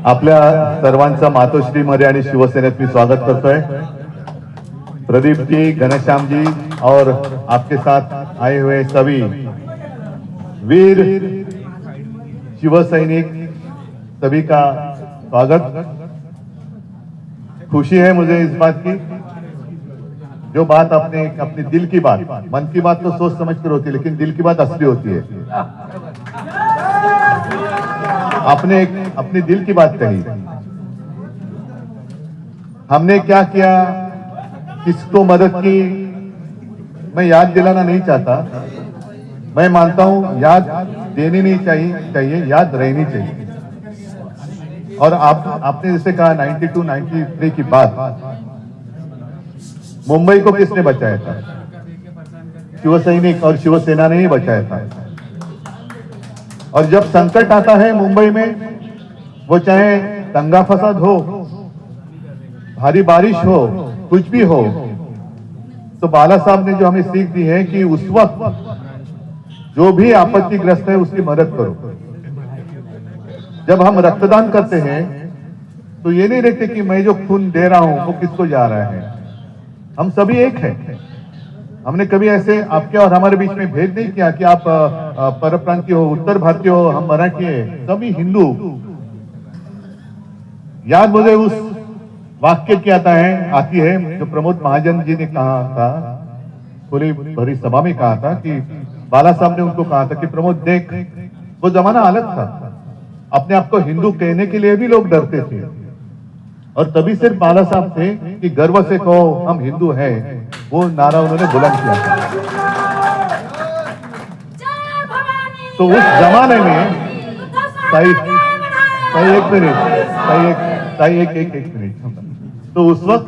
आपल्या सर्वांचा मातोश्रीमध्ये आणि शिवसेनेत मी स्वागत करतोय। प्रदीप जी, घनश्याम जी और आपके साथ आए हुए सभी वीर शिव सैनिक सभी का स्वागत। खुशी है मुझे इस बात की, जो बात आपने अपनी दिल की बात, मन की बात तो सोच समझ कर होती है, लेकिन दिल की बात असली होती है। आपने अपनी दिल की बात कही। हमने क्या किया, किसको मदद की, मैं याद दिलाना नहीं चाहता। मैं मानता हूं याद देनी नहीं चाहिए, याद रहनी चाहिए। और आपने जैसे कहा 92, 93 की बात, मुंबई को किसने बचाया था? शिव सैनिक और शिवसेना ने ही बचाया था। और जब संकट आता है मुंबई में, वो चाहे दंगा फसाद हो, भारी बारिश हो, कुछ भी हो, तो बाला साहब ने जो हमें सीख दी है कि उस वक्त जो भी आपत्तिग्रस्त है उसकी मदद करो। जब हम रक्तदान करते हैं तो ये नहीं देखते कि मैं जो खून दे रहा हूं वो किसको जा रहा है। हम सभी एक हैं। हमने कभी ऐसे आपके और हमारे बीच में भेद नहीं किया कि आप परप्रांतीय हो, उत्तर भारतीय हो, हम मराठी है, सभी हिंदू। याद मुझे उस वाक्य की आती है जो प्रमोद महाजन जी ने कहा था, खुली भरी सभा में कहा था कि बाला साहब ने उनको कहा था कि प्रमोद देख, वो जमाना अलग था, अपने आप को हिंदू कहने के लिए भी लोग डरते थे। और तभी सिर्फ बाला साहब थे कि गर्व से कहो हम हिंदू हैं, वो नारा उन्होंने बुलंद किया था। तो उस जमाने में एक मिनट, तो उस वक्त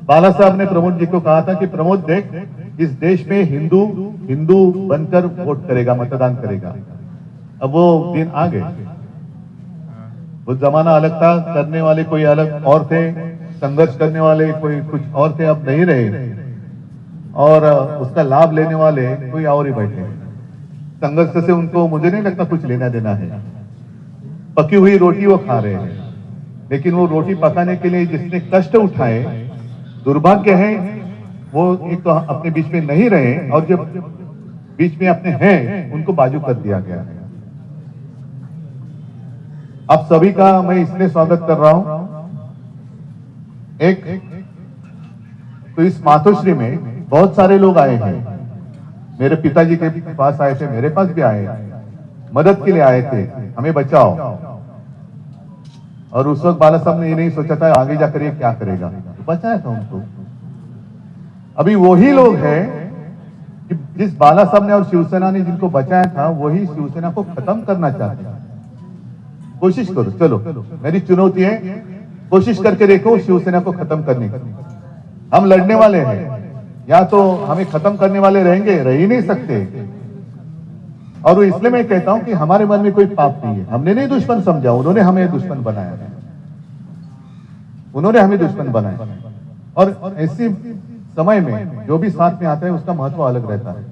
बाला साहब ने प्रमोद जी को कहा था कि प्रमोद देख, इस देश में हिंदू बनकर वोट करेगा, मतदान करेगा। अब वो दिन आ गए। वो जमाना अलग था, करने वाले कोई अलग और थे, संघर्ष करने वाले कोई कुछ और थे, अब नहीं रहे। और उसका लाभ लेने वाले कोई और ही बैठे। संघर्ष से उनको मुझे नहीं लगता कुछ लेना देना है। पकी हुई रोटी वो खा रहे हैं, लेकिन वो रोटी पकाने के लिए जिसने कष्ट उठाए, दुर्भाग्य है वो एक तो अपने बीच में नहीं रहे, और जो बीच में अपने हैं उनको बाजू कर दिया गया है। आप सभी का मैं इसलिए स्वागत कर रहा हूं। एक तो इस मातोश्री में बहुत सारे लोग आए हैं। मेरे पिताजी के पास आए थे, मेरे पास भी आए, मदद के लिए आए थे, हमें बचाओ। और उस वक्त बाला साहब ने ये नहीं सोचा था आगे जाकर ये क्या करेगा, तो बचाया था उनको। अभी वही लोग हैं कि जिस बाला साहब ने और शिवसेना ने जिनको बचाया था, वही शिवसेना को खत्म करना चाहते हैं। कोशिश करो, चलो मेरी चुनौती है, कोशिश करके देखो शिवसेना को खत्म करने की। हम लड़ने वाले हैं, या तो हमें खत्म करने वाले रहेंगे, रह ही नहीं सकते। और इसलिए मैं कहता हूं कि हमारे मन में कोई पाप नहीं है। हमने नहीं दुश्मन समझा, उन्होंने हमें दुश्मन बनाया, उन्होंने हमें दुश्मन बनाया। और ऐसे समय में जो भी साथ में आता है उसका महत्व अलग रहता है।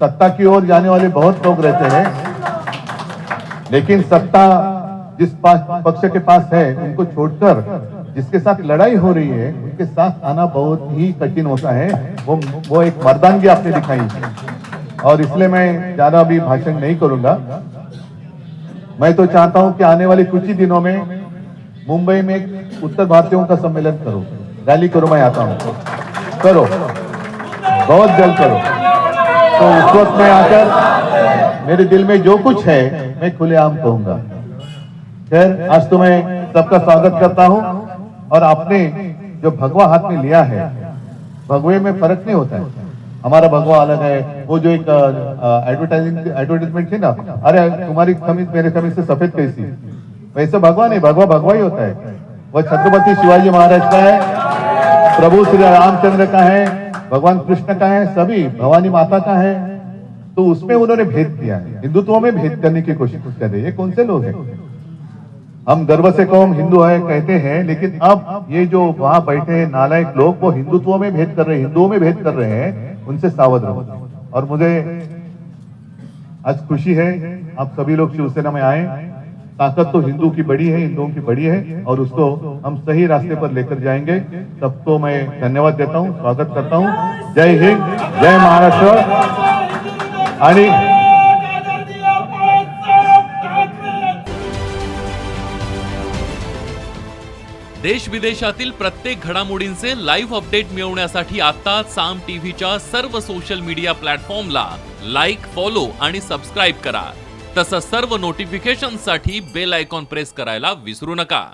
सत्ता की ओर जाने वाले बहुत लोग रहते हैं, लेकिन सत्ता जिस पक्ष के पास है उनको छोड़कर जिसके साथ लड़ाई हो रही है उनके साथ आना बहुत ही कठिन होता है। वो एक मर्दानगी आपने दिखाई है। और इसलिए मैं ज्यादा भी भाषण नहीं करूंगा। मैं तो चाहता हूं कि आने वाले कुछ ही दिनों में मुंबई में एक उत्तर भारतीयों का सम्मेलन करो, रैली करो। मैं आता हूं, करो, बहुत जल्द करो। तो उस वक्त में आकर मेरे दिल में जो कुछ है मैं खुलेआम कहूंगा। खैर, आज तो मैं सबका स्वागत करता हूं। और आपने जो भगवा हाथ में लिया है, भगवे में फर्क नहीं होता है। हमारा भगवा अलग है। वो जो एक एडवर्टाइजमेंट थी ना, अरे तुम्हारी कमीज मेरे कमीज से सफेद कैसी, वैसे भगवा नहीं, भगवा ही होता है। वो छत्रपति शिवाजी महाराज का है, प्रभु श्री रामचंद्र का है, भगवान कृष्ण का है, सभी भवानी माता का है। तो उसमें उन्होंने भेद किया है, हिंदुत्व में भेद करने की कोशिश कर रहे हैं। ये कौन से लोग हैं? हम गर्व से कौम हिंदू है कहते हैं, लेकिन अब ये जो वहां बैठे हैं नालायक लोग, वो हिंदुत्व में भेद कर रहे हैं, हिंदुओं में भेद कर रहे हैं। उनसे सावध रहो। और मुझे आज खुशी है आप सभी लोग शिवसेना में आए। ताकत तो हिंदू की बड़ी है, हिंदुओं की बड़ी है और उसको हम सही रास्ते पर लेकर जाएंगे। सबको मैं धन्यवाद देता हूं, स्वागत करता हूं। जय हिंद, जय महाराष्ट्र। आणि देश विदेशातील प्रत्येक घडामोडींचे लाईव्ह अपडेट मिळवण्यासाठी आता साम टीव्हीच्या सर्व सोशल मीडिया प्लॅटफॉर्मला लाईक, फॉलो आणि सबस्क्राईब करा। तसंच सर्व नोटिफिकेशनसाठी बेल आयकॉन प्रेस करायला विसरू नका।